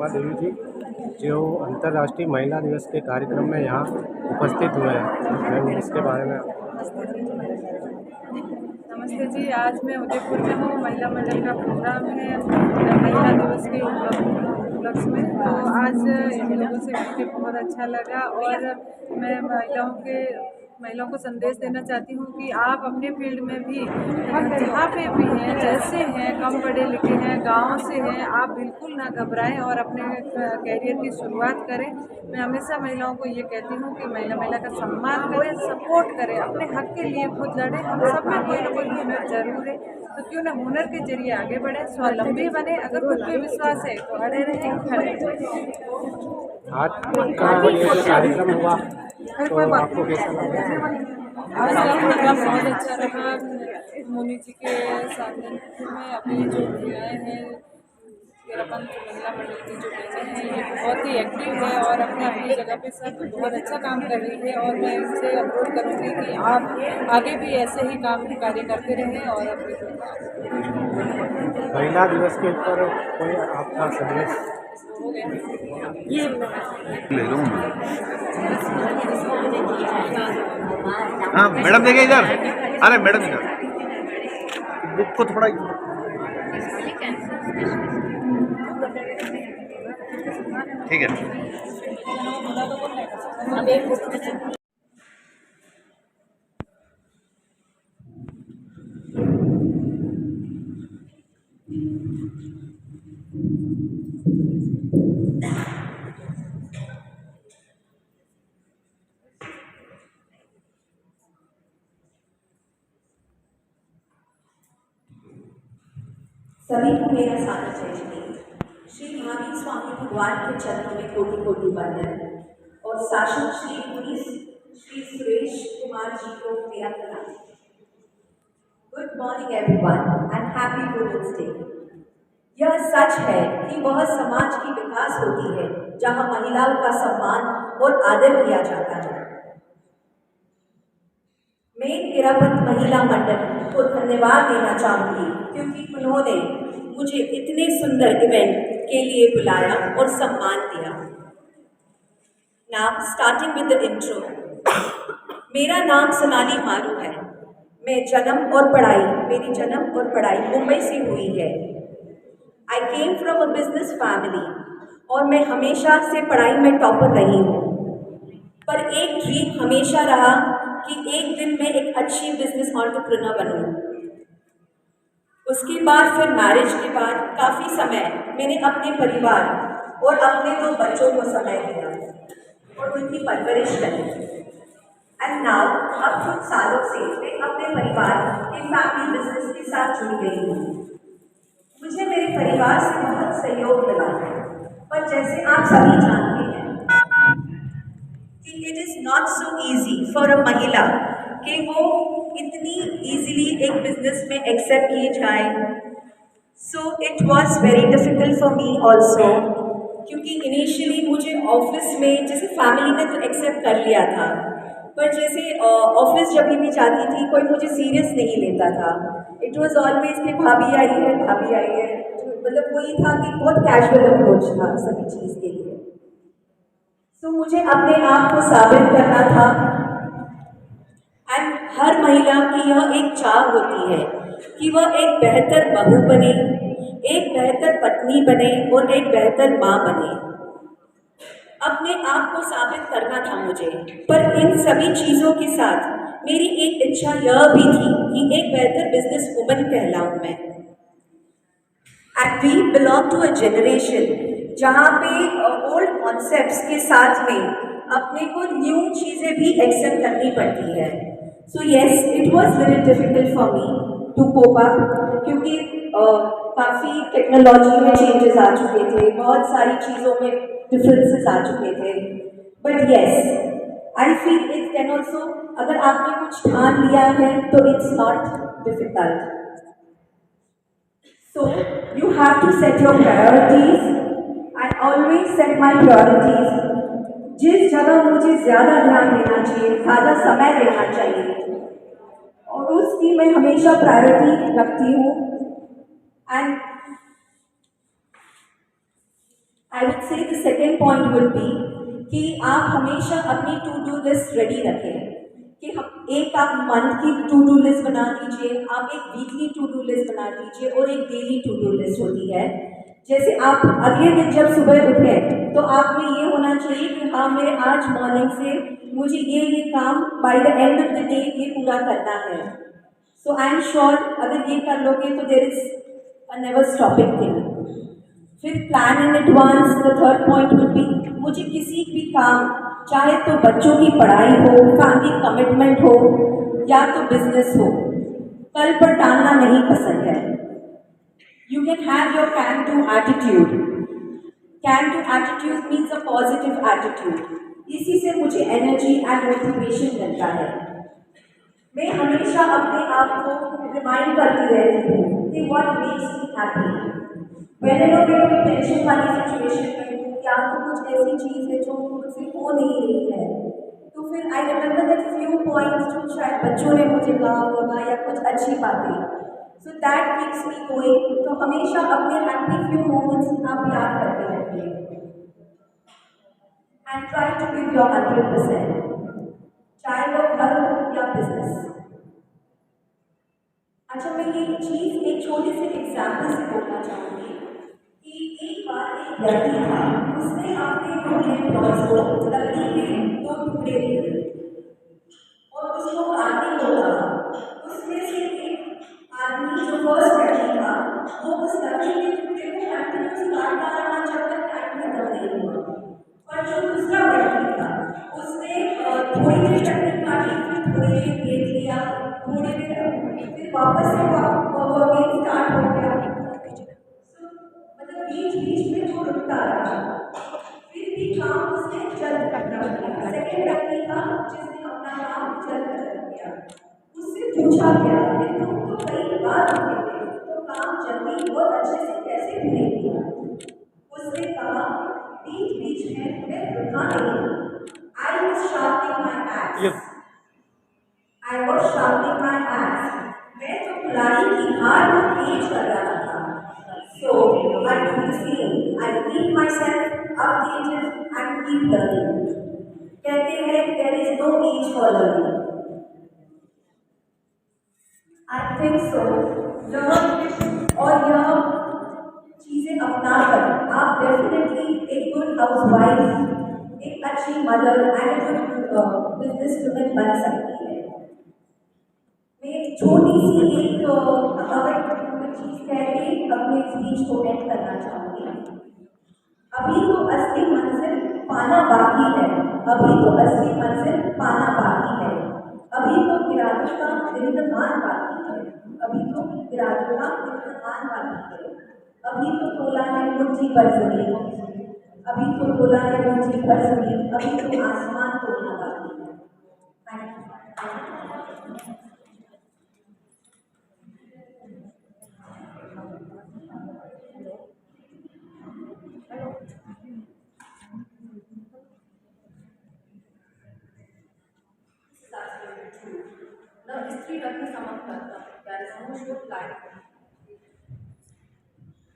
शोभा देवी जी, जो अंतर्राष्ट्रीय महिला दिवस के कार्यक्रम में यहाँ उपस्थित हुए हैं। मैम, इसके बारे में नमस्ते जी। आज मैं उदयपुर में हूँ। महिला मंडल का प्रोग्राम है महिला दिवस के उपलक्ष्य में। तो आज इन लोगों से मिलकर बहुत अच्छा लगा और मैं महिलाओं को संदेश देना चाहती हूँ कि आप अपने फील्ड में भी जहाँ पे भी हैं, जैसे हैं, कम पढ़े लिखे हैं, गांव से हैं, आप बिल्कुल ना घबराएं और अपने कैरियर की शुरुआत करें। मैं हमेशा महिलाओं को ये कहती हूँ कि महिला का सम्मान करें, सपोर्ट करें, अपने हक के लिए खुद लड़ें। हम सब में कोई ना कोई हुनर जरूर है, तो क्यों ना हुनर के जरिए आगे बढ़े, स्वावलंबी बने। अगर खुद पे विश्वास है तो अड़े रहें, खड़े रहें। आज का ये जो कार्यक्रम हुआ तो आपको कैसा लगा? आज का प्रोग्राम बहुत अच्छा रहा। मोनी जी के सानिध्य में अभी जो महिलाएँ हैं, तेरापंथ महिला मंडल की जो बहनें हैं, ये बहुत ही एक्टिव है और अपनी अपनी जगह पे सब बहुत अच्छा काम कर रही है। और मैं इनसे अनुरोध करूँगी कि आप आगे भी ऐसे ही कार्य करते रहें और अपने महिला दिवस के ऊपर कोई आपका संदेश? ये ले लूँ मैं। हाँ मैडम देखिए इधर, अरे मैडम इधर बुक को थोड़ा ठीक है। सभी को मेरा सादर जय श्री महावीर स्वामी भगवान के चरणों में कोटि कोटि वंदन और शासक श्री पुरी श्री सुरेश कुमार जी को मेरा प्रणाम। Good morning everyone and happy women's day. यह सच है कि वह समाज की विकास होती है जहां महिलाओं का सम्मान और आदर किया जाता है। मैं तेरापंथ महिला मंडल को धन्यवाद देना चाहूंगी क्योंकि उन्होंने मुझे इतने सुंदर इवेंट के लिए बुलाया और सम्मान दिया। Now starting with the intro. मेरा नाम सोनाली मारू है। मेरी जन्म और पढ़ाई मुंबई से हुई है। I came from a business family और मैं हमेशा से पढ़ाई में टॉपर रही हूँ। पर एक ड्रीम हमेशा रहा कि एक दिन मैं एक अच्छी बिजनेस एंटरप्रेन्योर बनूं। उसके बाद फिर मैरिज के बाद काफ़ी समय मैंने अपने परिवार और अपने 2 बच्चों को समय दिया और उनकी परवरिश करी। एंड नाउ अब कुछ सालों से मैं अपने परिवार के फैमिली बिजनेस के साथ जुड़ गई हूँ। मुझे मेरे परिवार से बहुत सहयोग मिला, पर जैसे आप सभी जानते हैं कि it is not so easy for a महिला कि वो इतनी ईजिली एक बिजनेस में एक्सेप्ट की जाए। So it was very difficult for me also, क्योंकि इनिशियली मुझे ऑफिस में जैसे फैमिली ने तो एक्सेप्ट कर लिया था, पर जैसे ऑफिस जब भी जाती थी कोई मुझे सीरियस नहीं लेता था। इट वॉज ऑलवेज कि भाभी आई है, मतलब वही था कि बहुत कैजुअल अप्रोच था सभी चीज़ के लिए। तो मुझे अपने आप को साबित करना था। एंड हर महिला की यह एक चाह होती है कि वह एक बेहतर बहू बने, एक बेहतर पत्नी बने और एक बेहतर माँ बने। अपने आप को साबित करना था मुझे, पर इन सभी चीज़ों के साथ मेरी एक इच्छा यह भी थी कि एक बेहतर बिजनेस वुमन कहलाऊं मैं। And we belong to a generation जहाँ पे ओल्ड कॉन्सेप्ट्स के साथ में अपने को न्यू चीज़ें भी एक्सेप्ट करनी पड़ती है। So yes, it was little difficult for me to cope up, क्योंकि काफ़ी टेक्नोलॉजी में चेंजेस आ चुके थे, बहुत सारी चीज़ों में डिफरेंसेस आ चुके थे। But yes, I feel it can also, अगर आपने कुछ ठान लिया है तो it's not difficult. So you have to set your priorities. I always set my priorities. जिस जगह मुझे ज़्यादा ध्यान देना चाहिए, ज़्यादा समय देना चाहिए, और उसकी मैं हमेशा प्रायोरिटी रखती हूँ। And I would say the second point would B कि आप हमेशा अपनी टू डू लिस्ट रेडी रखें कि हम एक आप मंथ की टू डू लिस्ट बना दीजिए, आप एक वीकली टू डू लिस्ट बना दीजिए और एक डेली टू डू लिस्ट होती है। जैसे आप अगले दिन जब सुबह उठे तो आप में ये होना चाहिए कि हाँ मैं आज मॉर्निंग से मुझे ये काम by the end of the day ये पूरा करना है। सो आई एम श्योर अगर ये कर लोगे तो there is a never stopping thing. फिर plan in advance. The third point would be मुझे किसी भी काम, चाहे तो बच्चों की पढ़ाई हो, फैमिली कमिटमेंट हो या तो बिजनेस हो, कल पर टालना नहीं पसंद है। You can have your can do attitude. Can do attitude means a positive attitude. इसी से मुझे एनर्जी एंड मोटिवेशन मिलता है। मैं हमेशा अपने आप को रिमाइंड करती रहती हूँ कि व्हाट मेक्स मी हैप्पी। मैंने लोग कोई टेंशन वाली सिचुएशन में हूँ या तो कुछ ऐसी चीज़ है जो मुझसे हो नहीं रही है, तो फिर I remember that few points जो शायद बच्चों ने मुझे कहा होगा या कुछ अच्छी बातें, so that keeps me going. तो हमेशा अपने हैप्पी फ्यू मोमेंट्स आप याद करते रहिए and try to give your 100%, चाहे वो घर हो या बिजनेस। अच्छा, मैं ये चीज़ एक छोटे से एग्जाम्पल से बोलना चाहूँगी कि एक बार एक व्यक्ति था, उसने अपने दो एम्प्लॉयज को लकड़ी के 2 टुकड़े दिए और उसको काटने को कहा। उसमें से एक आदमी जो फर्स्ट व्यक्ति था वो उस लकड़ी के टुकड़े को कंटिन्यूस काटता रहा जब तक काट खत्म नहीं हुआ, और जो दूसरा व्यक्ति था उसने थोड़ी देर तक काटी, फिर थोड़ी देर देख लिया, थोड़ी देर फिर वापस से वो स्टार्ट हो गया। मतलब बीच बीच में वो रुकता रहा, फिर भी काम उसने जल्द करना किया। सेकेंड व्यक्ति था जिसने अपना काम जल्द कर दिया। उससे पूछा गया कि तुम तो कई बार रुके थे, तो काम जल्दी और अच्छे से कैसे पूरे किया? उसने कहा बीच बीच में मैं रुका नहीं, I was sharpening my x. I was sharpening my x. मैं तो कुल्हाड़ी की धार को तेज कर रहा था। So I do the same. I keep myself updated and keep learning. कहते हैं there is no age for learning. I think so. और यह चीज़ें अपनाकर आप डेफिनेटली एक गुड हाउसवाइफ, एक अच्छी mother and good business woman बन सकती है। मैं छोटी सी एक चीज़ कह के अपने स्पीच को एंड करना चाहूँगी। अभी तो असली मंजिल पाना बाकी है, अभी तो असली मंजिल पाना बाकी है, अभी तो गिराजों का इंतमान बाकी है, अभी तो गिराजों का इंतमान बाकी है, अभी तो तोला है मुट्ठी भर ज़मीन, अभी तो तोला है मुट्ठी भर ज़मीन, अभी तो आसमान तोलना बाकी है। Thank you. The history doesn't sum up करता, there is no short life।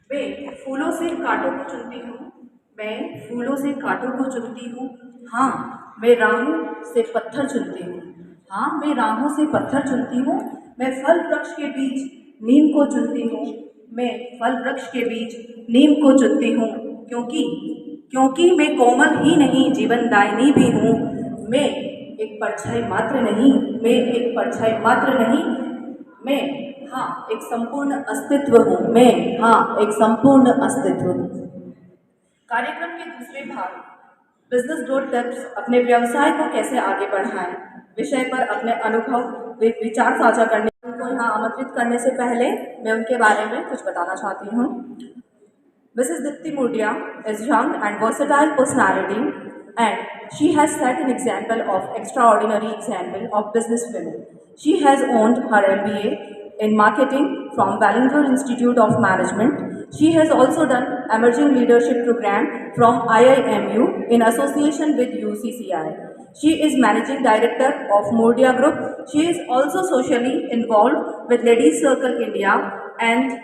मैं फूलों से कांटों को चुनती हूँ, मैं फूलों से कांटों को चुनती हूँ, हाँ मैं राहों से पत्थर चुनती हूँ, हाँ मैं राहों से पत्थर चुनती हूँ। मैं फल वृक्ष के बीच नीम को चुनती हूँ, मैं फल वृक्ष के बीच नीम को चुनती हूँ, क्योंकि मैं कोमल ही नहीं जीवनदायिनी भी हूँ। मैं एक परछाई मात्र नहीं, मैं एक परछाई मात्र नहीं, मैं हाँ एक संपूर्ण अस्तित्व हूँ, मैं हाँ एक संपूर्ण अस्तित्व हूँ। कार्यक्रम के दूसरे भाग बिजनेस ग्रोथ टिप्स, अपने व्यवसाय को कैसे आगे बढ़ाएं विषय पर अपने अनुभव विचार साझा करने को यहाँ आमंत्रित करने से पहले मैं उनके बारे में कुछ बताना चाहती हूँ। Mrs. Dipti Murdia is young and versatile personality, and she has set an example of extraordinary example of business women. She has earned her MBA in marketing from Ballinger Institute of Management. She has also done emerging leadership program from IIMU in association with UCCI. She is managing director of Murdia Group. She is also socially involved with Ladies Circle India and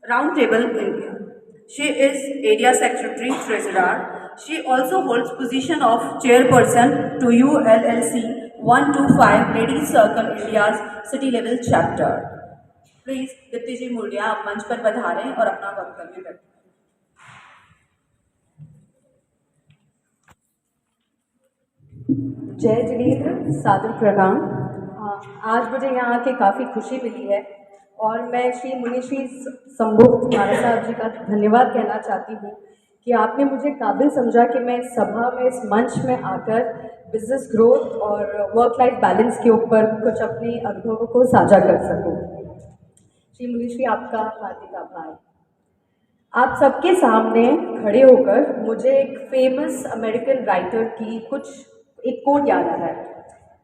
Roundtable India. She is Area Secretary Treasurer. She also holds position of Chairperson to ULLC 125 Ladies Circle India's City Level Chapter. Please Deepti ji Murdia आप मंच पर पधारें और अपना वक्तव्य रखें। जय जिनेंद्र, सादर प्रणाम। आज मुझे यहाँ आके काफ़ी खुशी मिली है और मैं श्री मुनिश्री संभुक्त महाराज साहब जी का धन्यवाद कहना चाहती हूँ कि आपने मुझे काबिल समझा कि मैं इस सभा में, इस मंच में आकर बिजनेस ग्रोथ और वर्क लाइफ बैलेंस के ऊपर कुछ अपने अनुभवों को साझा कर सकूँ। श्री मुनिश्री, आपका हार्दिक आभार। आप सबके सामने खड़े होकर मुझे एक फेमस अमेरिकन राइटर की एक कोट याद आ रहा है।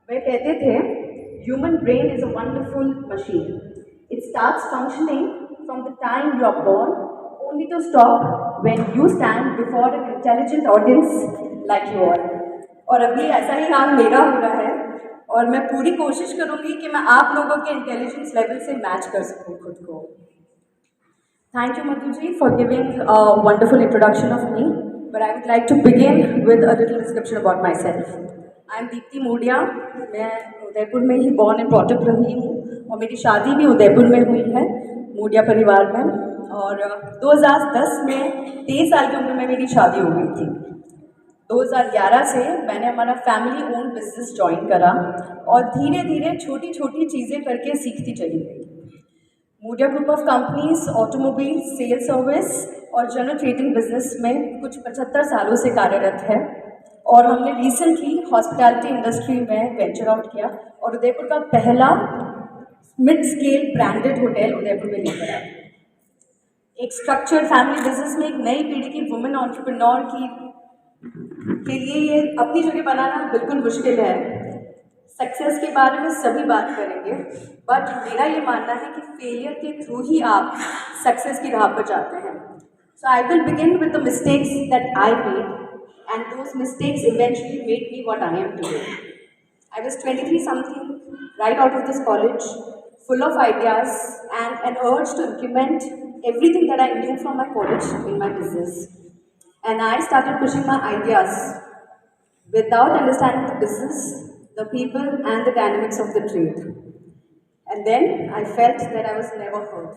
वह कहते थे, human brain is a wonderful machine, it starts functioning from the time you are born only to stop when you stand before an intelligent audience like you are. और अभी ऐसा ही हाल मेरा हो रहा है और मैं पूरी कोशिश करूँगी कि मैं आप लोगों के इंटेलिजेंस लेवल से मैच कर सकूँ खुद को। Thank you, Madhuji, for giving a wonderful introduction of me. But I would like to begin with a little description about myself. I am Deepti Modia. मैं उदयपुर में ही born and brought up रही हूँ और मेरी शादी भी उदयपुर में हुई है, मोडिया परिवार में। और 2010 में 23 साल की उम्र में मेरी शादी हो गई थी। 2011 से मैंने हमारा फैमिली ओन बिजनेस ज्वाइन करा और धीरे धीरे छोटी छोटी चीज़ें करके सीखती चली गई। Murdia group of companies automobile sale service और जनरल ट्रेडिंग बिजनेस में कुछ 75 सालों से कार्यरत है और हमने रिसेंटली हॉस्पिटैलिटी इंडस्ट्री में वेंचर आउट किया और उदयपुर का पहला mid scale branded hotel Udaipur में लेकर आया। एक स्ट्रक्चर्ड फैमिली बिजनेस में एक नई पीढ़ी की वुमेन एंटरप्रेन्योर के लिए ये अपनी जगह बनाना बिल्कुल मुश्किल है। सक्सेस के बारे में सभी बात करेंगे, बट मेरा ये मानना है कि फेलियर के थ्रू ही आप सक्सेस की राह पर जाते हैं। So I will begin with the mistakes that I made and those mistakes eventually made me what I am today. I was 23 something right out of this college, full of ideas and an urge to implement everything that I knew from my college in my business. And I started pushing my ideas without understanding the business, the people and the dynamics of the trade. And then I felt that I was never heard.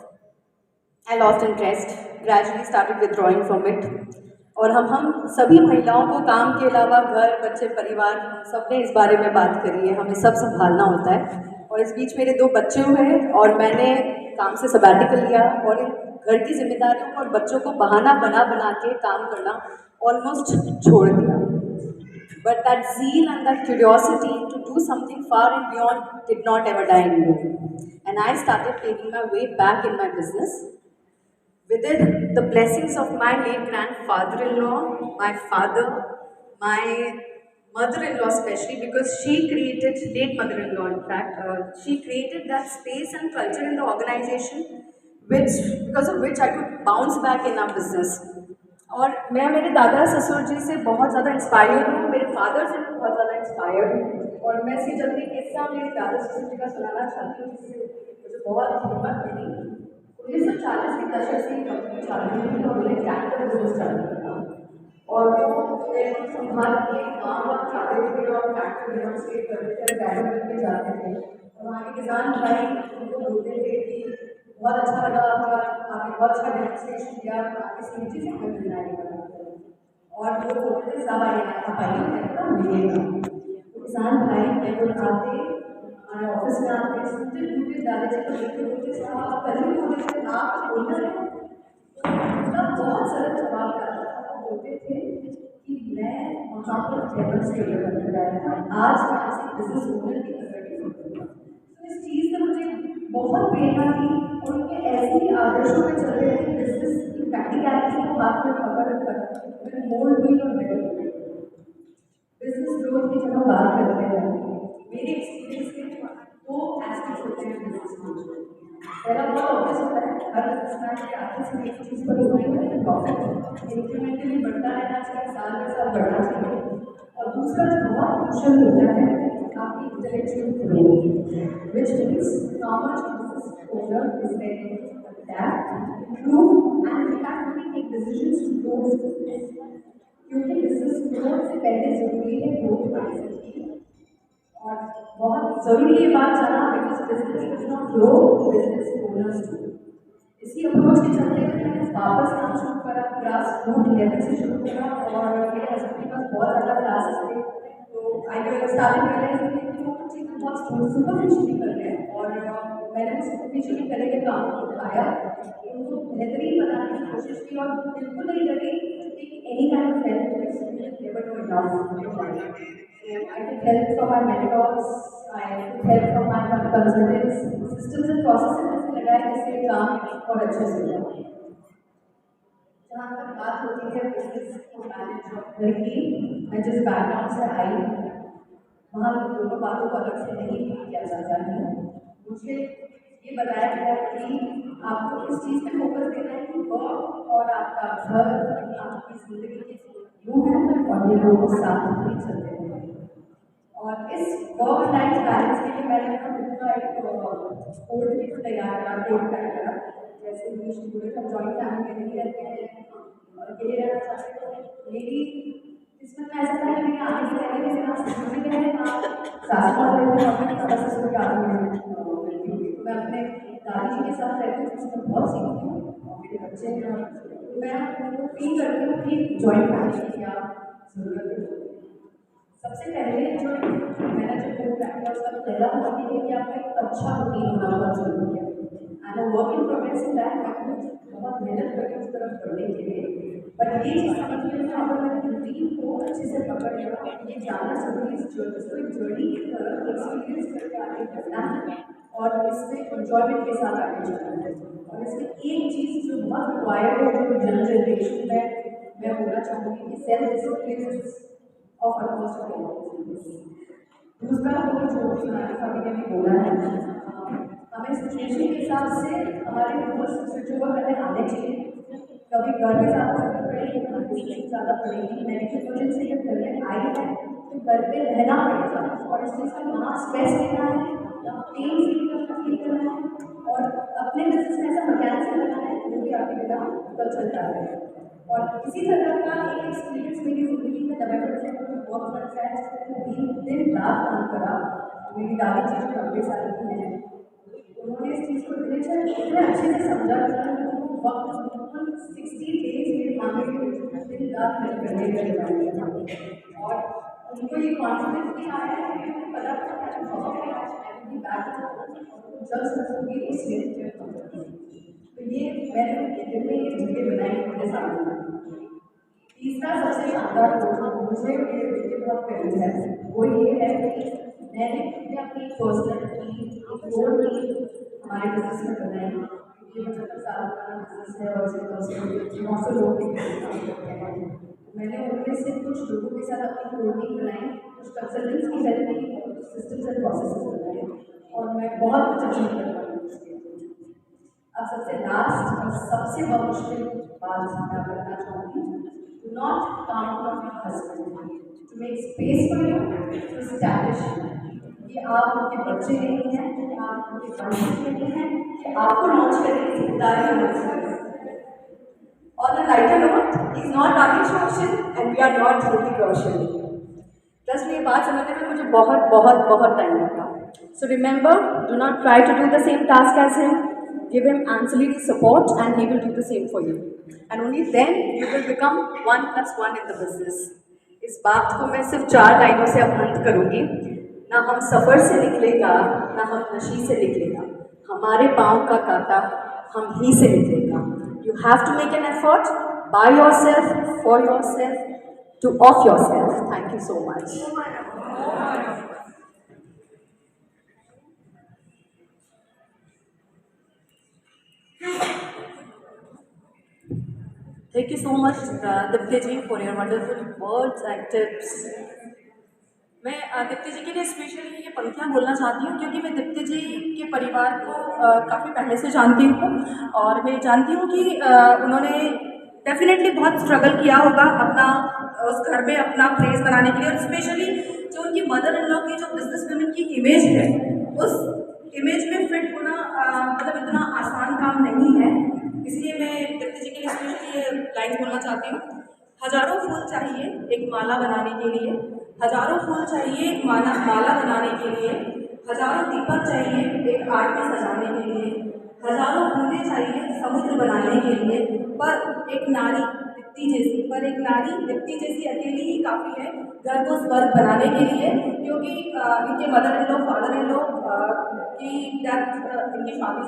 I lost interest, gradually started withdrawing from it. और हम सभी महिलाओं को काम के अलावा घर, बच्चे, परिवार, हम सब ने इस बारे में बात करी है, हमें सब संभालना होता है। और इस बीच मेरे 2 बच्चे हुए और मैंने काम से सबैटिकल लिया और इन घर की जिम्मेदारियों को और बच्चों को बहाना बना के काम करना ऑलमोस्ट छोड़ दिया। But that zeal and that curiosity to do something far and beyond did not ever die in me. And I started taking my way back in my business. With it, the blessings of my late grandfather-in-law, my father, my mother-in-law especially, because she created, late mother-in-law in fact, she created that space and culture in the organization because of which I could bounce back in our business. और मैं मेरे दादा ससुर जी से बहुत ज़्यादा inspired हूँ, मेरे फादर से भी बहुत ज़्यादा इंस्पायर्ड हूँ। और मैं इसकी जल्दी किस्सा मेरे दादा ससुर जी का सुनाना चाहती हूँ जिससे मुझे बहुत हिम्मत मिली। 1940 के दशक से कंपनी चालू हुई और उन्हें ट्रैक्टर बिजनेस चालू किया और वो संभाल के गाँव जाते थे और ट्रैक्टर डेमोन्स्ट्रेट करते थे, गाड़ी लेके जाते थे और वहाँ के किसान भाई उनको बोलते थे कि बहुत अच्छा लगा आपने बहुत अच्छा डेमोन्स्ट्रेशन किया, आपकी सीधी से हमें मिलना है और वो बोलते थे सब आइए भाई मैं मिलेगा। किसान भाई केवल आते हमारे ऑफिस में आते सुनते टूटे दादाजी को देखते बोलते साहब कल भी बोलते थे आप बोलना है तब बहुत सरल सवाल करता था। वो बोलते थे कि मैं वहाँ पर डेमोन्स्ट्रेट करने गया था, आज मैं ऐसे बिजनेस ओनर की तरह करूँगा। तो इस चीज़ ने मुझे बहुत प्रेरणा दी और उनके ऐसे ही आदर्शों में चल रहे थे बिजनेस की प्रैक्टिकलिटी को हाथ में पकड़ कर मैंने मोल्ड हुई और मेडल हुई। बिजनेस ग्रोथ की जब हम बात करते हैं मेरे एक्सपीरियंस के 2 एस्पेक्ट्स होते हैं बिजनेस में। पहला बहुत ऑब्वियस होता है हर बिजनेसमैन के आगे से एक चीज़ पर उसमें प्रॉफिट इंक्रीमेंटली बढ़ता रहना चाहिए, साल में साल बढ़ना चाहिए। और दूसरा जो बहुत क्रूशियल होता है आपकी intellectual growth, which means how much business owner is making adapt, improve, and in fact we take decisions to grow this business. क्योंकि business growth से पहले जरूरी है growth mindset की, और बहुत जरूरी ये बात जाना, because business does not grow, business owners do. इसी अप्रोच के चलते हुए मैंने वापस काम शुरू करा, ग्रास रूट लेवल से शुरू करा, और मेरे हस्बैंड के पास बहुत ज़्यादा क्लासेस थे, तो आई स्टार्टिंग कर रहे थे कि वो कुछ चीज़ें बहुत सुपरफिशियली कर रहे हैं, और मैंने उस सुपरफिशियली करने के काम को उठाया, उनको बेहतरीन बनाने की कोशिश की, और बिल्कुल नहीं डरी कि any kind of help never do enough. I took help from my mentors, I took help from my consultants, systems and processes ऐसे लगाए जिससे काम और अच्छे से हो. जहाँ तक बात होती है बिजनेस को मैनेज करने की, मैं जिस बैकग्राउंड से आई वहाँ दोनों बातों को अलग से नहीं किया जाता है. मुझे ये बताया गया कि आपको किस चीज़ पे फोकस देना है कि वर्क और आपका घर, आपकी जिंदगी के यूँ है और ये लोग साथ ही चलते हैं. और इस वर्क लाइफ बैलेंस के लिए मैंने अपना एक कोड भी तैयार करा, कोड तैयार करा. जैसे पूरे हम जॉइंट फैमिली में नहीं रहते हैं, अकेले रहना चाहते हैं, मेरी किस्मत में ऐसा था कि मेरे आने से पहले मेरे पास ससुर भी है, सासू माँ रहते हैं, अपने दादा ससुर के आदमी में मैं अपने दादी जी के साथ रहती हूँ, जिसमें बहुत सीखती हूँ. मेरे बच्चे हैं, मैं उनको फील करती हूँ कि जॉइंट फैमिली की क्या जरूरत है. सबसे पहले जो मैंने जो कोड किया उसका पहला बात ये है कि आपका एक अच्छा रूटीन होना बहुत जरूरी है. I am work in progress in that, मैं बहुत मेहनत करती हूँ उस तरफ बढ़ने के लिए, बट ये चीज़ समझ में नहीं आता. मैंने रूटीन को अच्छे से पकड़ लिया, ये जानना जरूरी है. इसको एक जर्नी की तरह एक्सपीरियंस करके आगे बढ़ना है और इसमें एंजॉयमेंट के साथ आगे चलना है. और इसमें एक चीज़ जो बहुत रिक्वायर्ड है, जो यंग जनरेशन में मैं बोलना चाहूँगी कि self discipline of almost all. दूसरा तो जो सभी ने बोला है, हमें सिचुएशन के हिसाब से हमारे रूल्स स्विच ओवर करने आने चाहिए. कभी घर में ज़्यादा जरूरत पड़ेगी, कभी ज़्यादा पड़ेगी. मेडिकल वजह से जब घर में आई है तो घर पे रहना पड़ेगा, और इस चीज़ का ना स्ट्रेस लेना है, या पेन फील करना है, और अपने बिजनेस में ऐसा मैकेनिज्म बनाना है जो भी आपके बिना कल चलता है. और इसी तरह का एक एक्सपीरियंस मेरी ज़िंदगी में नवंबर से बहुत लगता है. दिन रात काम करा. मेरी दादी जी जो 90 साल की हैं, उन्होंने इस चीज़ को इतने अच्छे से समझा कि वक्त बिल्कुल 60 डेज मेरे मांगे दिन रात मैं करने लगे. और उनको ये कॉन्फिडेंस भी आया है कि उनको पता था कि जब सकूँगी उस लेवल पर. तो ये मैंने दिल में ये जगह बनाई अपने सामने. तीसरा सबसे शानदार मुझे मेरे दिल के बहुत करीब है, वो ये है कि मैंने अपनी पर्सनैलिटी गोल की हमारे बिजनेस में बनाई. ये 75 साल का बिजनेस है और सिर्फ 900 लोग मैंने उनमें से कुछ लोगों के साथ अपनी कोडिंग बनाई, कुछ कंसल्टेंट्स की हेल्प की, कुछ सिस्टम्स एंड प्रोसेसेस बनाए, और मैं बहुत कुछ अचीव कर पाई. अब सबसे लास्ट और सबसे बहुत मुश्किल बात मैं करना चाहूँगी, do not count on your husband to make space for you to establish कि आप उनके बच्चे नहीं हैं, कि आप उनके बच्चे नहीं हैं, कि आपको लॉन्च करने की जिम्मेदारी है. On a lighter note, he's not Rakesh Roshan and we are not Hrithik Roshan. Trust me, ये बात समझने में मुझे बहुत बहुत बहुत टाइम लगा. So remember, do not try to do the same task as him. Give him absolute support and he will do the same for you. And only then you will become 1+1 in the business. इस बात को मैं सिर्फ 4 लाइनों से अब अंत करूँगी. ना हम सफ़र से निकलेगा, ना हम नशी से निकलेगा, हमारे पाँव का कांटा हम ही से निकलेगा. You have to make an effort by yourself, for yourself, to of yourself. Thank you so much. Thank you so much, Dipti ji, for your wonderful words and tips. मैं दीप्ति जी के लिए स्पेशली ये पंक्तियाँ बोलना चाहती हूँ क्योंकि मैं दीप्ति जी के परिवार को काफ़ी पहले से जानती हूँ, और मैं जानती हूँ कि उन्होंने डेफिनेटली बहुत स्ट्रगल किया होगा अपना उस घर में अपना प्लेस बनाने के लिए, और स्पेशली जो उनकी मदर इन लॉ की जो बिजनेस वुमेन की इमेज है, उस इमेज में फिट होना मतलब इतना आसान काम नहीं है, इसलिए मैं दीप्ति जी के लिए स्पेशली ये लाइन बोलना चाहती हूँ। हजारों फूल चाहिए एक माला बनाने के लिए, हजारों फूल चाहिए एक माला बनाने के लिए, हजारों दीपक चाहिए एक आरती सजाने के लिए, हजारों बूंदें चाहिए समुद्र बनाने के लिए, पर एक नारी दीप्ति जैसी अकेली ही काफ़ी है घर को स्वर्ग बनाने के लिए। क्योंकि इनके mother in law father in law की डेथ इनकी शादी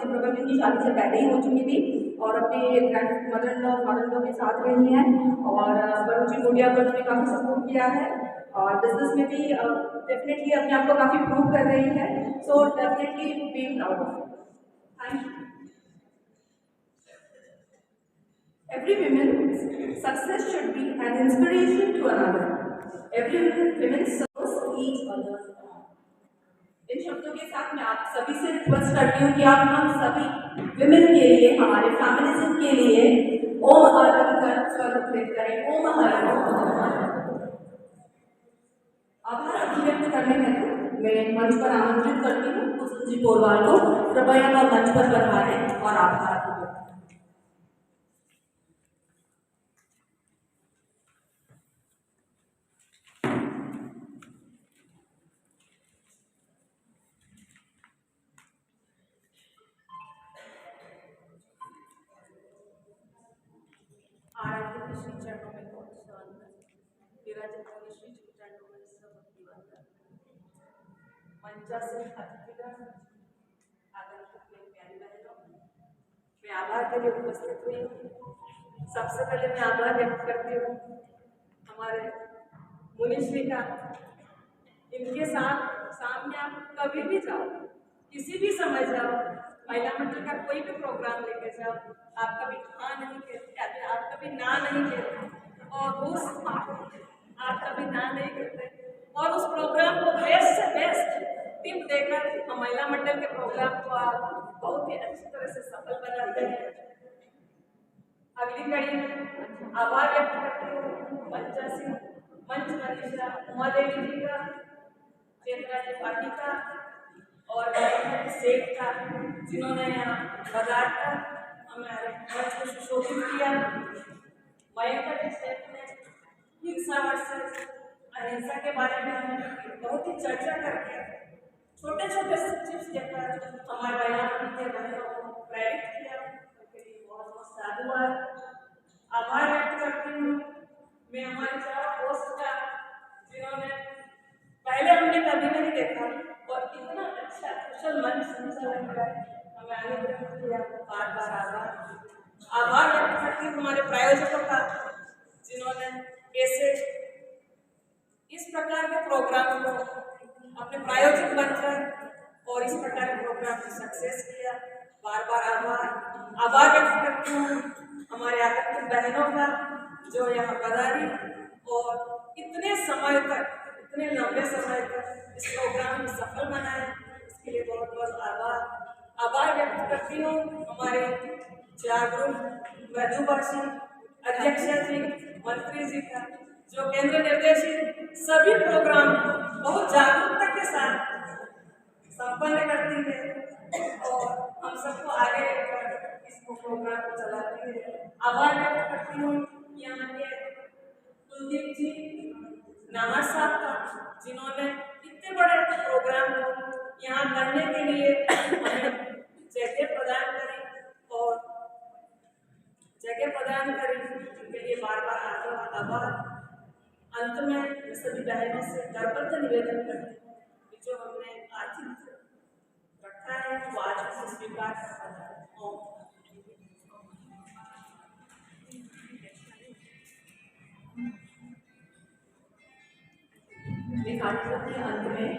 से पहले ही हो चुकी थी और अपने grand mother in law father in law के साथ रही हैं और बरूची मोडिया को उन्होंने काफ़ी सपोर्ट किया है और बिजनेस में भी डेफिनेटली अपने आप को काफ़ी प्रूव कर रही है। So definitely be proud of. Thank you. Every woman's success should be an inspiration to another. Every woman serves each other. इन शब्दों के साथ मैं आप सभी से रिक्वेस्ट करती हूँ कि आप हम सभी विमेन के लिए, हमारे फेमिनिज्म के लिए ओम हरम कर स्वर उच्चारित करें। ओम हरम। आभार अभिव्यक्त करने हेतु मैं मंच पर आमंत्रित करती हूँ कुसुम जी पोरवाल को, कृपया वह मंच पर पधारें और आभार अभिव्यक्त। आराध्य श्री चरणों में बहुत वंदन, विराजमान श्री चरणों में सब भक्ति वंदन। मंचासीन अतिथिगण, आगंतुक में प्यारी बहनों, मैं आभार के लिए उपस्थित हुई हूँ। सबसे पहले मैं आभार व्यक्त करती हूँ हमारे मुनिश्री का। इनके साथ सामने आप कभी भी जाओ, किसी भी समय जाओ, महिला मंडल का कोई भी प्रोग्राम लेके जाओ, आप कभी हाँ नहीं कहते, आप कभी ना नहीं कहते और उस आप कभी ना नहीं कहते और उस प्रोग्राम को बेस्ट से बेस्ट टिप देकर हम महिला मंडल के प्रोग्राम को आप बहुत ही अच्छी तरह से सफल बनाते हैं। अगली कड़ी में आभार व्यक्त करती हूँ मंच मनीषा उमा देवी जी का, चेतना त्रिपाठी का और सेठ का, जिन्होंने यहाँ बाजार कर हमारे मंच को सुशोभित किया। मयंकर सेठ ने हिंसा वर्सेस अहिंसा के बारे में हमें बहुत ही चर्चा करके छोटे छोटे टिप्स देकर हमारे महिला के बहनों को प्रेरित किया। उनके लिए बहुत बहुत साधुवाद। आभार व्यक्त करती हूँ मैं हमारे चार पोस्ट का, जिन्होंने पहले हमने कभी नहीं देखा और इतना अच्छा कुशल मन संचालन का हमें अनुग्रह किया। बार बार आभार व्यक्त करती हूँ हमारे प्रायोजकों का, जिन्होंने ऐसे इस प्रकार के प्रोग्राम को अपने प्रायोजक बनकर और इस प्रकार के प्रोग्राम को सक्सेस किया। बार बार आभार व्यक्त करती हूँ हमारे आगंतुक बहनों का, जो यहाँ पधारी और इतने समय तक, इतने लंबे समय तक इस प्रोग्राम को सफल बनाए, इसके लिए बहुत बहुत आभार व्यक्त करती हूँ हमारे जागरूक मृदुभाषी अध्यक्षा जी, मंत्री जी का, जो केंद्र निर्देशित सभी प्रोग्राम को बहुत जागरूकता के साथ संपन्न करती है और हम सबको आगे लेकर इस प्रोग्राम को चलाती है। आभार व्यक्त करती हूँ यहाँ के कुलदीप जी नाहर साहब का, जिन्होंने इतने बड़े प्रोग्राम को यहाँ करने के लिए हमें जगह प्रदान करी, उनके लिए बार बार आभार। अंत में मैं सभी बहनों से करबद्ध निवेदन करती हूँ कि जो हमने आर्थिक रखा है वो आज से स्वीकार करना है। कार्यक्रम के अंत में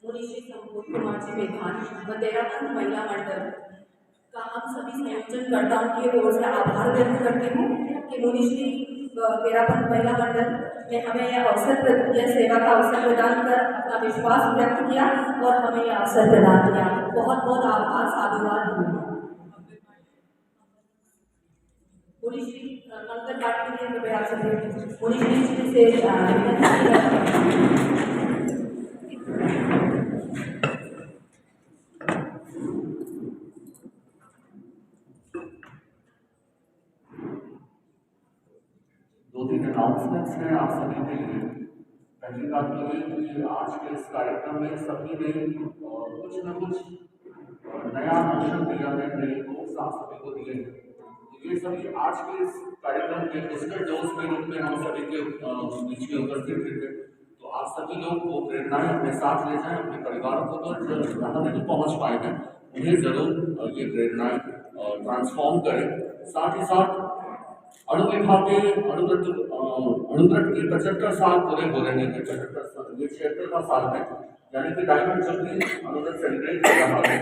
मुनिश्री संबोध कुमार जी मेघानी व देहरादून महिला मंडल का हम सभी संयोजनकर्ताओं की ओर से आभार व्यक्त करती हूँ कि मुनिश्री देहरादून महिला मंडल ने हमें यह अवसर यह सेवा का अवसर प्रदान कर अपना विश्वास व्यक्त किया और हमें यह अवसर प्रदान किया। बहुत बहुत आभार, साधुवाद। मुनिश्री मंगल पाठ के लिए कृपया आपसे मुनिश्री जी से अनाउंसमेंट्स हैं आप सभी के लिए। पहली बात तो ये कि आज के इस कार्यक्रम में सभी ने कुछ न कुछ नया मोशन दिया है, नए कोर्स आप सभी को दिए हैं। तो ये सभी आज के इस कार्यक्रम के बूस्टर डोज के रूप में हम सभी के बीच में उपस्थित थे। तो आप सभी लोग वो प्रेरणाएं अपने साथ ले जाएं, अपने परिवारों को तो जो यहाँ नहीं पहुँच पाए हैं उन्हें जरूर ये प्रेरणाएं ट्रांसफॉर्म करें। साथ ही साथ अनुविभाग के अनुव्रत के 75 साल पूरे हो रहे हैं। 75 साल, ये 76वां साल है, यानी कि डायमंड जुबली अनुव्रत सेलिब्रेट कर रहा है।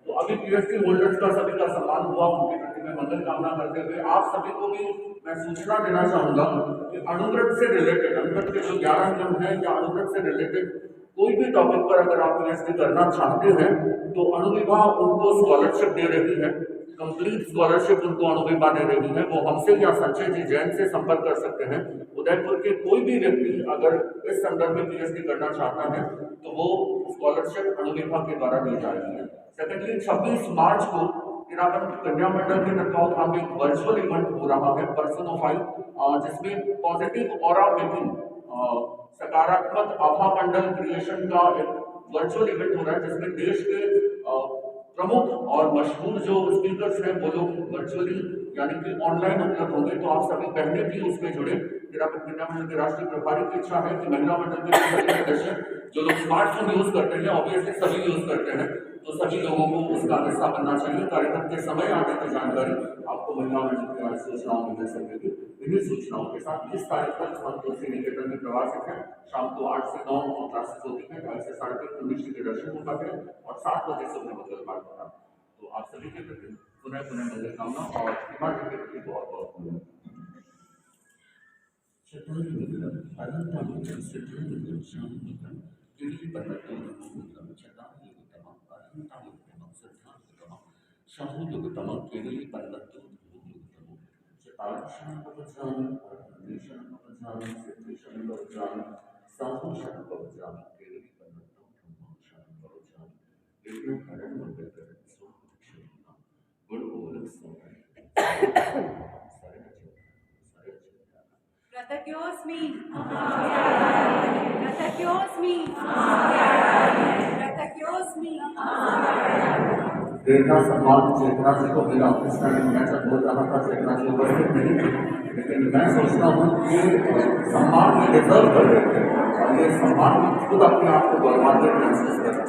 तो अभी पीएचडी होल्डर्स का सभी का सम्मान हुआ, उनके प्रति मैं मंगल कामना करते हुए आप सभी को भी मैं सूचना देना चाहूँगा कि अनुव्रत से रिलेटेड, अनुव्रत के जो 11 नियम हैं या अनुव्रत से रिलेटेड कोई भी टॉपिक पर अगर आप पीएचडी करना चाहते हैं तो अनुविभाग उनको स्कॉलरशिप दे रही है, कंप्लीट स्कॉलरशिप उनको अनुविभाग दे रही है। वो हमसे या संजय जी जैन से संपर्क कर सकते हैं। उदयपुर के कोई भी व्यक्ति अगर इस संदर्भ में पीएचडी करना चाहता है तो वो स्कॉलरशिप अनुविभाग के द्वारा दी जा रही है। सेकेंडली 26 मार्च को तिरापन कन्या मंडल के तत्वावधान में एक वर्चुअल इवेंट हो रहा है पर्सनोफाई, जिसमें पॉजिटिव ऑरा मेकिंग सकारात्मक आभा मंडल क्रिएशन का एक वर्चुअल इवेंट हो रहा है, जिसमें देश के प्रमुख और मशहूर जो स्पीकर्स हैं वो लोग वर्चुअली यानी कि ऑनलाइन उपलब्ध होंगे। तो आप सभी बहनें भी उसमें जुड़े। तिरापन कन्या मंडल के राष्ट्रीय प्रभारी की इच्छा है कि महिला मंडल के सभी सदस्य जो लोग स्मार्टफोन यूज करते हैं, ऑब्वियसली सभी यूज करते हैं, तो सभी लोगों को उसका हिस्सा बनना चाहिए। कार्यक्रम के समय आने की जानकारी आपको महिला मंडल की सूचनाओं में मिल सकेगी। इन्हीं सूचनाओं के साथ 20 तारीख तक हम तुलसी निकेतन में प्रवासित हैं। शाम को 8 से 9 क्लासेस होती हैं, 2:30 से 3:30 पुण्य श्री के दर्शन हो पाते हैं और 7 बजे से मंगल पाठ होता है। तो आप सभी के प्रति पुनः मंगल कामना और हिमाचल के प्रति बहुत बहुत Ratakyosmi. Ratakyosmi. Ratakyosmi. प्रेरणा सम्मान चेतना जी को मिला। इस टाइम मैं जब बोल रहा था चेतना जी उपस्थित नहीं थी, लेकिन मैं सोचता हूँ कि सम्मान ये डिजर्व कर रहे थे और ये सम्मान खुद अपने आप को गौरवान्वित महसूस कर रहा है।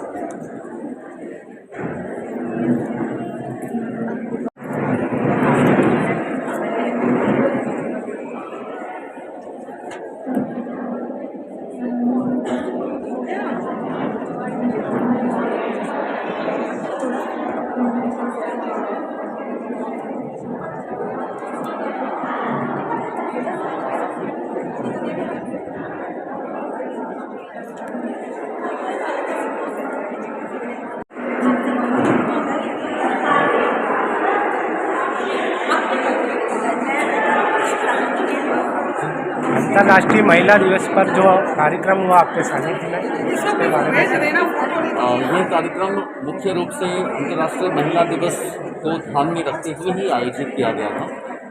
अंतर्राष्ट्रीय महिला दिवस पर जो कार्यक्रम हुआ आपके सानिध्य में, उसके बारे में। यह कार्यक्रम मुख्य रूप से अंतर्राष्ट्रीय महिला दिवस को ध्यान में रखते हुए ही आयोजित किया गया था।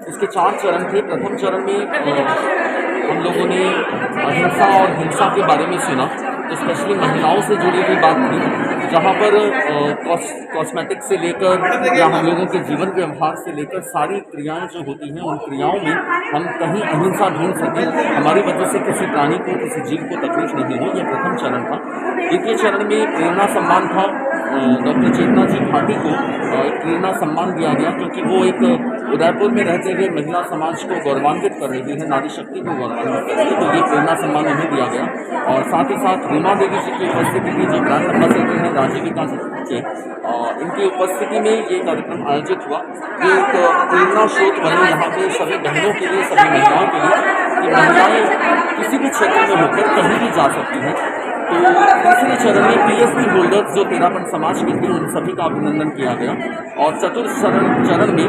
इसके 4 चरण थे। प्रथम चरण में हम लोगों ने अहिंसा और हिंसा के बारे में सुना, तो स्पेशली महिलाओं से जुड़ी हुई बात थी, जहाँ पर कॉस्मेटिक से लेकर या हम लोगों के जीवन व्यवहार से लेकर सारी क्रियाएं जो होती हैं, उन क्रियाओं में हम कहीं अहिंसा ढूंढ सकें, हमारी वजह से किसी प्राणी को, किसी जीव को तकलीफ नहीं हो। यह प्रथम चरण था। द्वितीय चरण में प्रेरणा सम्मान था। डॉक्टर चेतना जी भाटी को एक प्रेरणा सम्मान दिया गया, क्योंकि वो एक उदयपुर में रहते हुए महिला समाज को गौरवान्वित कर रही है, नारी शक्ति को गौरवान्वित कर रही है, तो ये प्रेरणा सम्मान उन्हें दिया गया। और साथ ही साथ रीमा देवी जी की उपस्थिति थी, जो ब्रांड एम्बेसडर हैं राजीविका के, इनकी उपस्थिति में ये कार्यक्रम आयोजित हुआ। ये एक प्रेरणा स्रोत बने यहाँ पे सभी बहनों के लिए, सभी महिलाओं के लिए, कि महिलाएं किसी भी क्षेत्र में होकर कहीं भी जा सकती हैं। तो तीसरे चरण में पीएचडी होल्डर्स जो तेरापन समाज के थे, उन सभी का अभिनंदन किया गया। और चतुर्थ चरण में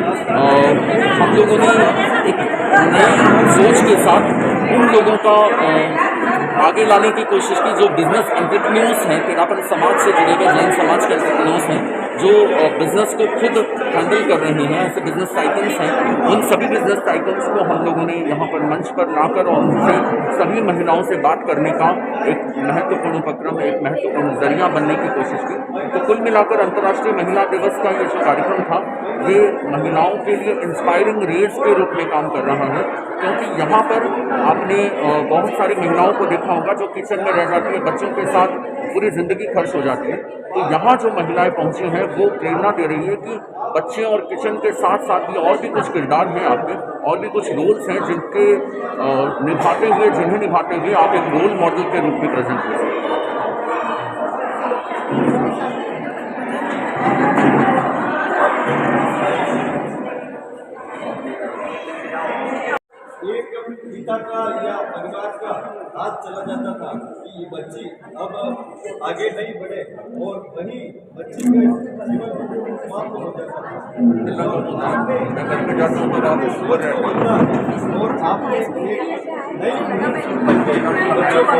हम लोगों ने एक नई सोच के साथ उन लोगों का आगे लाने की कोशिश की जो बिजनेस एंटरप्रेन्योर्स हैं, तेरापन समाज से जुड़े हुए जैन समाज के एंटरप्रेन्योर्स हैं, जो बिजनेस को खुद हैंडल कर रही हैं, ऐसे बिजनेस टाइकन्स हैं, उन सभी बिजनेस टाइकन्स को हम लोगों ने यहाँ पर मंच पर लाकर और उनसे सभी महिलाओं से बात करने का एक महत्वपूर्ण उपक्रम, एक महत्वपूर्ण जरिया बनने की कोशिश की। तो कुल मिलाकर अंतर्राष्ट्रीय महिला दिवस का ये जो कार्यक्रम था, ये महिलाओं के लिए इंस्पायरिंग रेज के रूप में काम कर रहा है, क्योंकि यहाँ पर आपने बहुत सारी महिलाओं को देखा होगा जो किचन में रह जाती है, बच्चों के साथ पूरी जिंदगी खर्च हो जाती है। तो यहाँ जो महिलाएं पहुंची हैं वो प्रेरणा दे रही है कि बच्चे और किचन के साथ साथ भी और भी कुछ किरदार हैं आपके, और भी कुछ रोल्स हैं जिनके जिन्हें निभाते हुए आप एक रोल मॉडल के रूप में प्रेजेंट हो सकते हैं। एक पिता का या परिवार का हाथ चला जाता था कि ये बच्ची अब आगे नहीं बढ़े और वही बच्ची का जीवन समाप्त हो जाता था। और आपने एक नई बच्चों को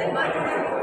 Thank you.